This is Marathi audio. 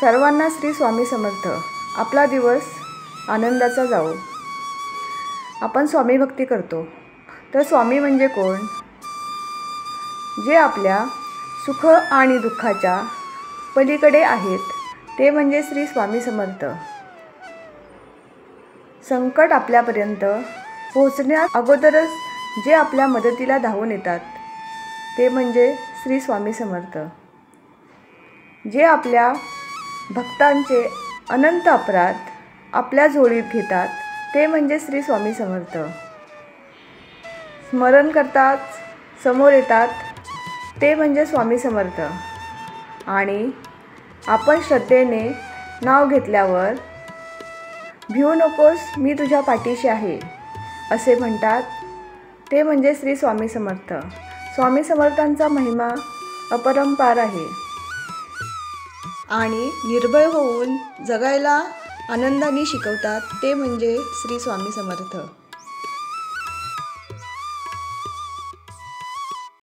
सर्वांना श्री स्वामी समर्थ। आपला दिवस आनंदाचा जाओ। आपण स्वामी भक्ती करतो, तर स्वामी म्हणजे कोण? जे आपल्या सुख आणि दुःखाच्या पलीकडे आहेत ते म्हणजे श्री स्वामी समर्थ। संकट आपल्यापर्यंत पोहोचण्या अगोदरच जे आपल्या मदतीला धावून येतात ते म्हणजे श्री स्वामी समर्थ। जे आपल्या भक्तांचे अनंत अपराध आपल्या झोळीत घेतात ते म्हणजे श्री स्वामी समर्थ। स्मरण करतात, समोर येतात ते म्हणजे स्वामी समर्थ। आणि आपण श्रद्धेने नाव घेतल्यावर भिवू नकोस, मी तुझ्या पाठीशी आहे असे म्हणतात ते म्हणजे श्री स्वामी समर्थ। स्वामी समर्थांचा महिमा अपरंपार आहे आणि निर्भय होऊन जगायला आनंदाने शिकवतात ते म्हणजे श्री स्वामी समर्थ।